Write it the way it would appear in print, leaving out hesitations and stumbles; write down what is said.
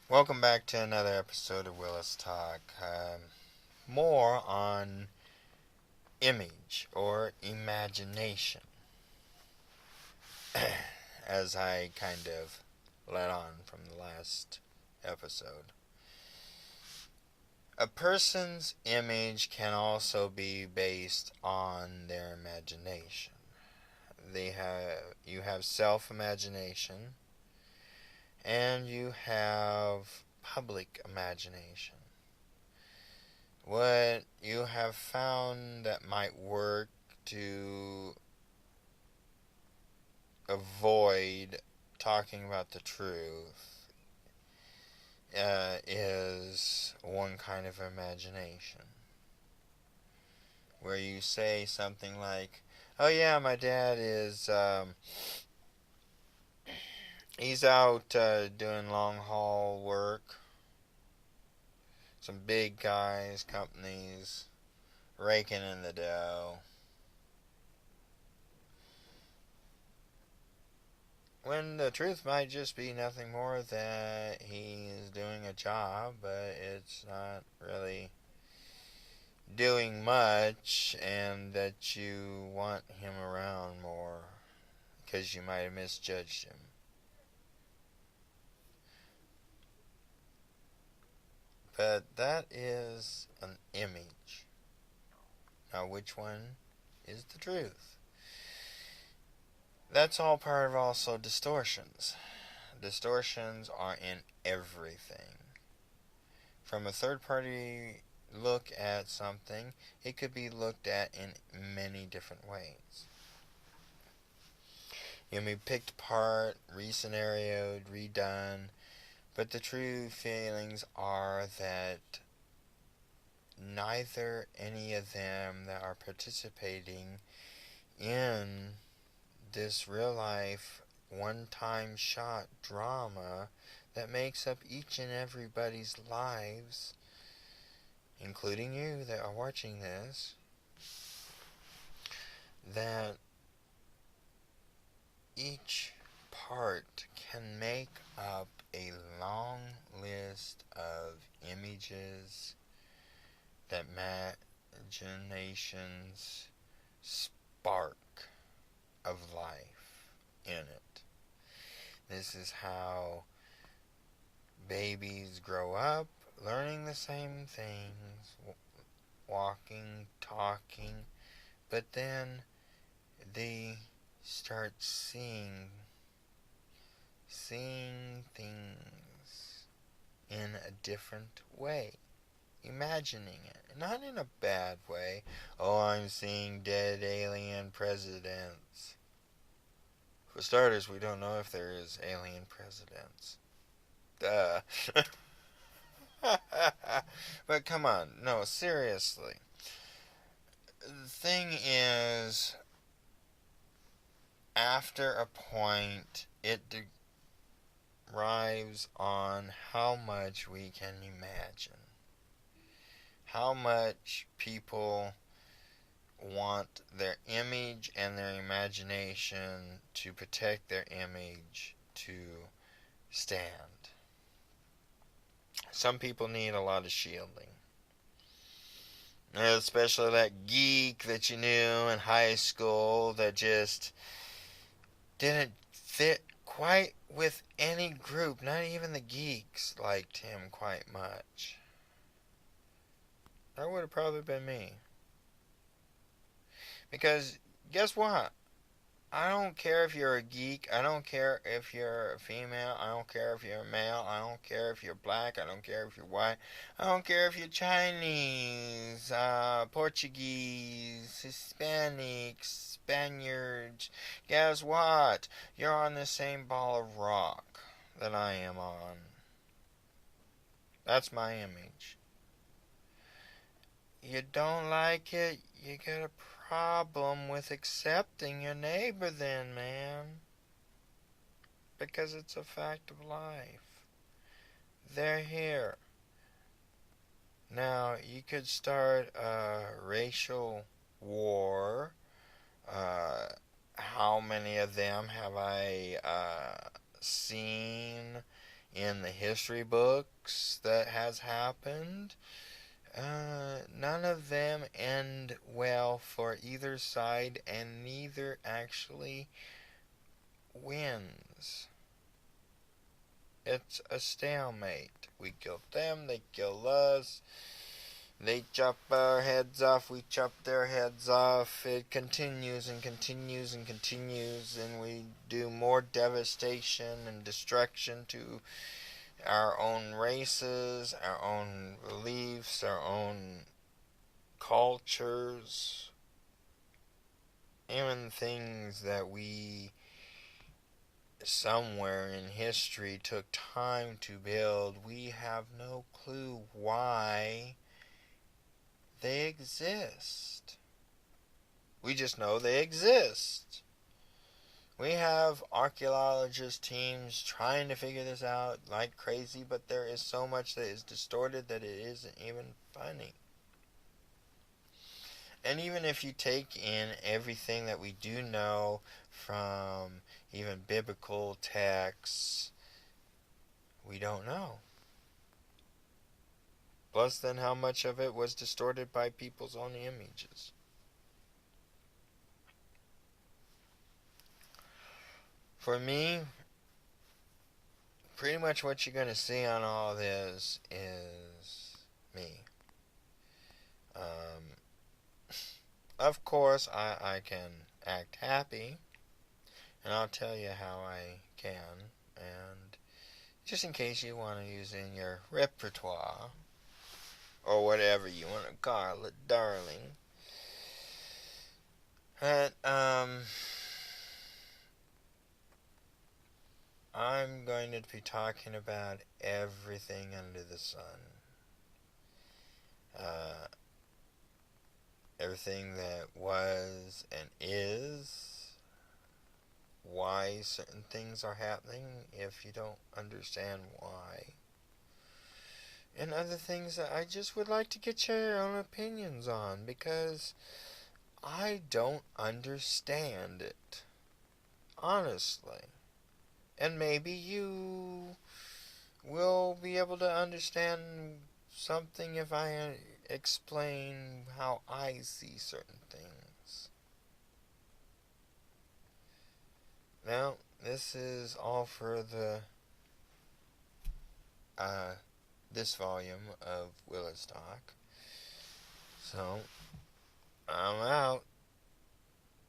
Welcome back to another episode of Willis Talk. More on image or imagination, as I kind of let on from the last episode. A person's image can also be based on their imagination. You have self-imagination and you have public imagination. What you have found that might work to avoid talking about the truth is one kind of imagination. Where you say something like, oh yeah, my dad is, he's out doing long haul work. Some big guys, companies, raking in the dough. When the truth might just be nothing more that he's doing a job, but it's not really doing much, and that you want him around more because you might have misjudged him. But that is an image. Now, which one is the truth? That's all part of also distortions. Distortions are in everything. From a third party look at something, it could be looked at in many different ways. It can be picked apart, re-scenarioed, redone, but the true feelings are that neither any of them that are participating in this real life one time shot drama that makes up each and everybody's lives, including you that are watching this, that each part can make up a long list of images that imaginations spark of life in it. This is how babies grow up learning the same things, walking, talking, but then they start seeing things in a different way, imagining it, not in a bad way. Oh, I'm seeing dead alien presidents. For starters, we don't know if there is alien presidents. Duh. But come on, no, seriously. The thing is, after a point, it derives on how much we can imagine. How much people want their image and their imagination to protect their image to stand. Some people need a lot of shielding. Especially that geek that you knew in high school that just didn't fit quite with any group. Not even the geeks liked him quite much. That would have probably been me. Because guess what? I don't care if you're a geek. I don't care if you're a female. I don't care if you're a male. I don't care if you're black. I don't care if you're white. I don't care if you're Chinese, Portuguese, Hispanics, Spaniards. Guess what? You're on the same ball of rock that I am on. That's my image. You don't like it, you got a problem with accepting your neighbor then, man. Because it's a fact of life. They're here. Now, you could start a racial war. How many of them have I seen in the history books that has happened, none of them end well for either side, and neither actually wins. It's a stalemate. We kill them, they kill us. They chop our heads off, we chop their heads off. It continues and continues and continues, and we do more devastation and destruction to our own races, our own beliefs, our own cultures, even things that we somewhere in history took time to build. We have no clue why they exist. We just know they exist. We have archaeologist teams trying to figure this out like crazy, but there is so much that is distorted that it isn't even funny. And even if you take in everything that we do know from even biblical texts, we don't know. Plus, then, how much of it was distorted by people's own images. For me, pretty much what you're going to see on all this is me. Of course, I can act happy, and I'll tell you how I can, and just in case you want to use in your repertoire, or whatever you want to call it, darling. But, I'm going to be talking about everything under the sun. Everything that was and is, why certain things are happening if you don't understand why, and other things that I just would like to get your own opinions on, because I don't understand it, honestly. And maybe you will be able to understand something if I explain how I see certain things. Now, this is all for the this volume of Willis Talk. So, I'm out.